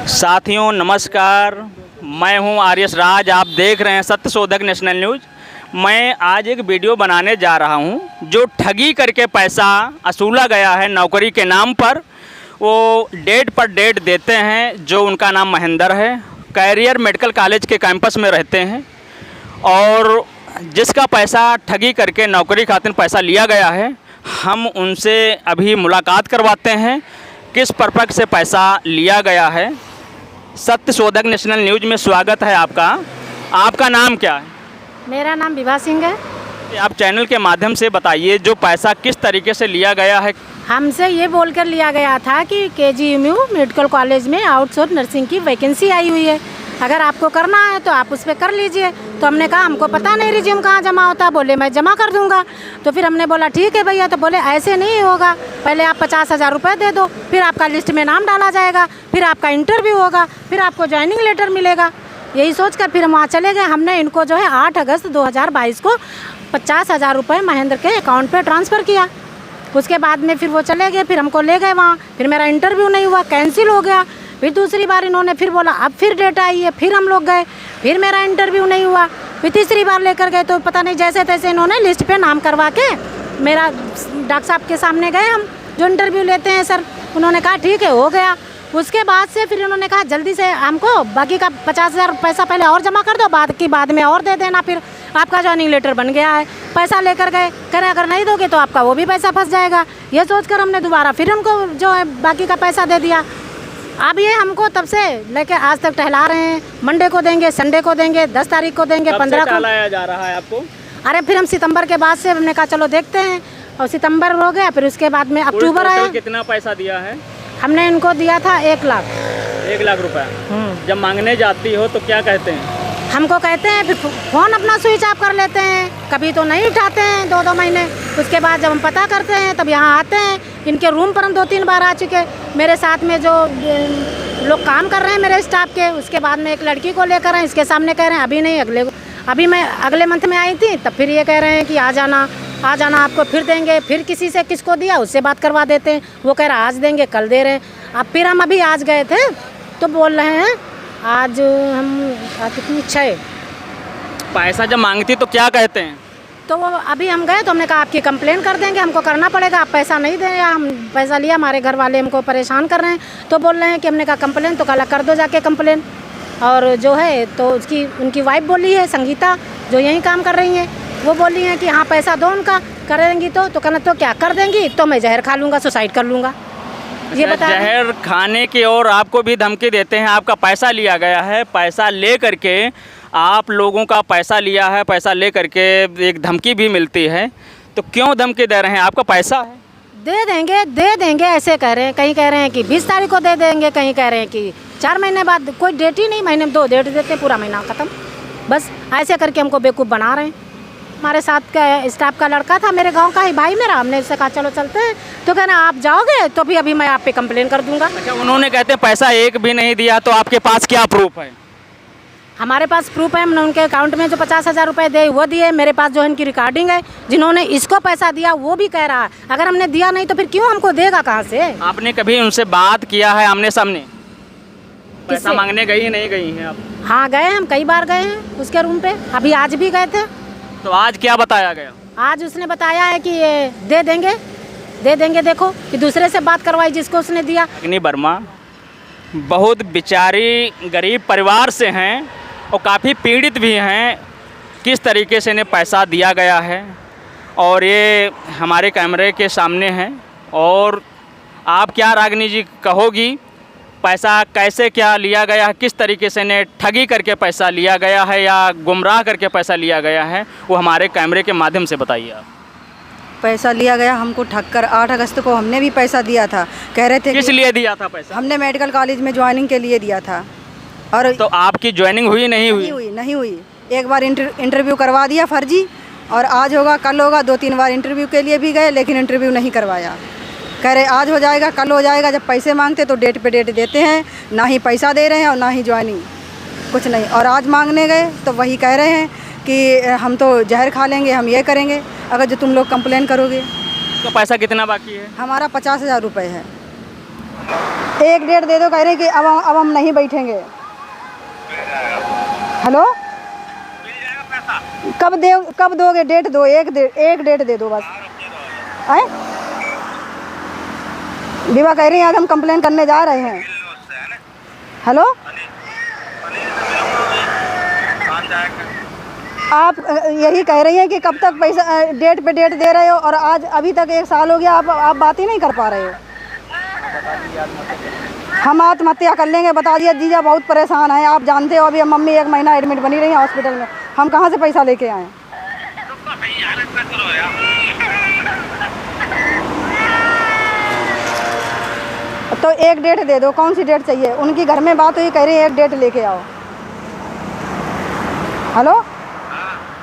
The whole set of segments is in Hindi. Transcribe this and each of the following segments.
साथियों नमस्कार, मैं हूं आर्यस राज। आप देख रहे हैं सत्यशोधक नेशनल न्यूज़। मैं आज एक वीडियो बनाने जा रहा हूं जो ठगी करके पैसा वसूला गया है नौकरी के नाम पर। वो डेट पर डेट देते हैं। जो उनका नाम महेंद्र है, कैरियर मेडिकल कॉलेज के कैंपस में रहते हैं और जिसका पैसा ठगी करके नौकरी खातिर पैसा लिया गया है, हम उनसे अभी मुलाकात करवाते हैं किस पर्पज़ से पैसा लिया गया है। सत्यशोधक नेशनल न्यूज़ में स्वागत है आपका। आपका नाम क्या है? मेरा नाम विभा सिंह है। आप चैनल के माध्यम से बताइए जो पैसा किस तरीके से लिया गया है। हमसे ये बोलकर लिया गया था कि KGMU मेडिकल कॉलेज में आउटसोर्स नर्सिंग की वैकेंसी आई हुई है, अगर आपको करना है तो आप उस पर कर लीजिए। तो हमने कहा हमको पता नहीं रिज्यूम कहाँ जमा होता है। बोले मैं जमा कर दूंगा। तो फिर हमने बोला ठीक है भैया। तो बोले ऐसे नहीं होगा, पहले आप 50,000 रुपये दे दो, फिर आपका लिस्ट में नाम डाला जाएगा, फिर आपका इंटरव्यू होगा, फिर आपको ज्वाइनिंग लेटर मिलेगा। यही सोचकर फिर हम वहाँ चले गए। हमने इनको जो है 8 अगस्त 2022 को 50,000 रुपये महेंद्र के अकाउंट पे ट्रांसफ़र किया। उसके बाद में फिर वो चले गए, फिर हमको ले गए वहाँ। फिर मेरा इंटरव्यू नहीं हुआ, कैंसिल हो गया। फिर दूसरी बार इन्होंने फिर बोला अब फिर डेट आई है, फिर हम लोग गए, फिर मेरा इंटरव्यू नहीं हुआ। फिर तीसरी बार लेकर गए तो पता नहीं जैसे तैसे इन्होंने लिस्ट पे नाम करवा के मेरा डॉक्टर साहब के सामने गए हम, जो इंटरव्यू लेते हैं सर। उन्होंने कहा ठीक है हो गया। उसके बाद से फिर उन्होंने कहा जल्दी से हमको बाकी का 50,000 पैसा पहले और जमा कर दो, बाद में और दे देना, फिर आपका ज्वाइनिंग लेटर बन गया है। पैसा लेकर गए, करें अगर नहीं दोगे तो आपका वो भी पैसा फंस जाएगा। ये सोचकर हमने दोबारा फिर उनको जो है बाकी का पैसा दे दिया। अब ये हमको तब से लेके आज तक टहला रहे हैं। मंडे को देंगे, संडे को देंगे, 10 तारीख को देंगे, 15 को लाया जा रहा है आपको। अरे फिर हम सितंबर के बाद से हमने कहा चलो देखते हैं, और सितंबर हो गया। फिर उसके बाद में अक्टूबर आया। कितना पैसा दिया है? हमने इनको दिया था 1 लाख। 1 लाख रुपए। जब मांगने जाती हो तो क्या कहते हैं? हमको कहते हैं, फिर फ़ोन अपना स्विच ऑफ कर लेते हैं, कभी तो नहीं उठाते हैं 2-2 महीने। उसके बाद जब हम पता करते हैं तब यहाँ आते हैं। इनके रूम पर हम 2-3 बार आ चुके। मेरे साथ में जो लोग काम कर रहे हैं मेरे स्टाफ के, उसके बाद में एक लड़की को लेकर आए। इसके सामने कह रहे हैं अभी नहीं, अभी मैं अगले मंथ में आई थी, तब फिर ये कह रहे हैं कि आ जाना आपको फिर देंगे। फिर किसी से किसको दिया उससे बात करवा देते हैं, वो कह रहा आज देंगे कल दे रहे हैं। अब फिर हम अभी आज गए थे तो बोल रहे हैं आज कितनी 6 पैसा जब मांगती तो क्या कहते हैं? तो वो अभी हम गए तो हमने कहा आपकी कंप्लेन कर देंगे, हमको करना पड़ेगा, आप पैसा नहीं दें, या हम पैसा लिया, हमारे घर वाले हमको परेशान कर रहे हैं। तो बोल रहे हैं कि हमने कहा कंप्लेन, तो कल कर दो जाके कंप्लेन। और जो है तो उनकी वाइफ बोली है संगीता, जो यहीं काम कर रही हैं, वो बोली हैं कि हाँ पैसा दो उनका, करेंगी तो कहना तो क्या कर देंगी, तो मैं जहर खा लूँगा, सुसाइड कर लूँगा। ये बता जहर खाने की और आपको भी धमकी देते हैं। आपका पैसा लिया गया है, पैसा ले करके आप लोगों का पैसा लिया है, पैसा ले करके एक धमकी भी मिलती है। तो क्यों धमकी दे रहे हैं? आपका पैसा है, दे देंगे ऐसे कह रहे हैं। कहीं कह रहे हैं कि 20 तारीख को दे देंगे, कहीं कह रहे हैं कि 4 महीने बाद। कोई डेट ही नहीं, महीने में 2 डेट देते, पूरा महीना ख़त्म। बस ऐसे करके हमको बेवकूफ़ बना रहे हैं। हमारे साथ का स्टाफ का लड़का था, मेरे गांव का ही भाई मेरा, हमने उससे कहा चलो चलते हैं। तो कहना आप जाओगे तो भी अभी मैं आप पे कंप्लेन कर दूंगा। अच्छा, उन्होंने कहते हैं पैसा एक भी नहीं दिया, तो आपके पास क्या प्रूफ है? हमारे पास प्रूफ है, हमने उनके अकाउंट में जो 50,000 रुपये दे वो दिए। मेरे पास जो है इनकी रिकॉर्डिंग है, जिन्होंने इसको पैसा दिया वो भी कह रहा है अगर हमने दिया नहीं तो फिर क्यों हमको देगा कहाँ से। आपने कभी उनसे बात किया है आमने सामने? पैसा मांगने गई नहीं गई हैं आप? हाँ गए, हम कई बार गए हैं उसके रूम पे, अभी आज भी गए थे। तो आज क्या बताया गया? आज उसने बताया है कि ये दे देंगे। देखो कि दूसरे से बात करवाई जिसको उसने दिया। अग्नि वर्मा बहुत बेचारी गरीब परिवार से हैं और काफ़ी पीड़ित भी हैं। किस तरीके से इन्हें पैसा दिया गया है और ये हमारे कैमरे के सामने हैं। और आप क्या रागिनी जी कहोगी, पैसा कैसे क्या लिया गया है, किस तरीके से इन्हें ठगी करके पैसा लिया गया है या गुमराह करके पैसा लिया गया है, वो हमारे कैमरे के माध्यम से बताइए आप। पैसा लिया गया हमको ठगकर। 8 अगस्त को हमने भी पैसा दिया था, कह रहे थे किस लिए दिया था पैसा? हमने मेडिकल कॉलेज में ज्वाइनिंग के लिए दिया था। और तो आपकी ज्वाइनिंग हुई नहीं हुई। एक बार इंटरव्यू करवा दिया फर्जी, और आज होगा कल होगा, 2-3 बार इंटरव्यू के लिए भी गए लेकिन इंटरव्यू नहीं करवाया। कह रहे आज हो जाएगा कल हो जाएगा। जब पैसे मांगते तो डेट पे डेट देते हैं, ना ही पैसा दे रहे हैं और ना ही ज्वाइनिंग, कुछ नहीं। और आज मांगने गए तो वही कह रहे हैं कि हम तो जहर खा लेंगे, हम ये करेंगे अगर जो तुम लोग कंप्लेन करोगे। तो पैसा कितना बाकी है? हमारा 50,000 रुपये है। एक डेट दे दो, कह रहे हैं कि अब हम नहीं बैठेंगे। हेलो, कब दोगे? डेट दो, एक डेट दे दो बस। आए विवा कह रही हैं आज हम कंप्लेन करने जा रहे हैं। हेलो, आप यही कह रही हैं कि कब तक पैसा डेट पे डेट दे रहे हो और आज अभी तक 1 साल हो गया, आप बात ही नहीं कर पा रहे हो। हम आत्महत्या कर लेंगे, बता दिया। जीजा बहुत परेशान है, आप जानते हो। अभी मम्मी 1 महीना एडमिट बनी रही है हॉस्पिटल में, हम कहाँ से पैसा लेके आए? तो एक डेट दे दो, कौन सी डेट चाहिए? उनकी घर में बात हुई, कह रही है एक डेट लेके आओ। हेलो,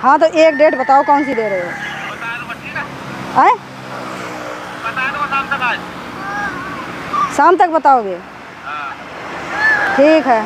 हाँ तो एक डेट बताओ, कौन सी दे रहे हो? आए शाम तक बताओगे? ठीक है।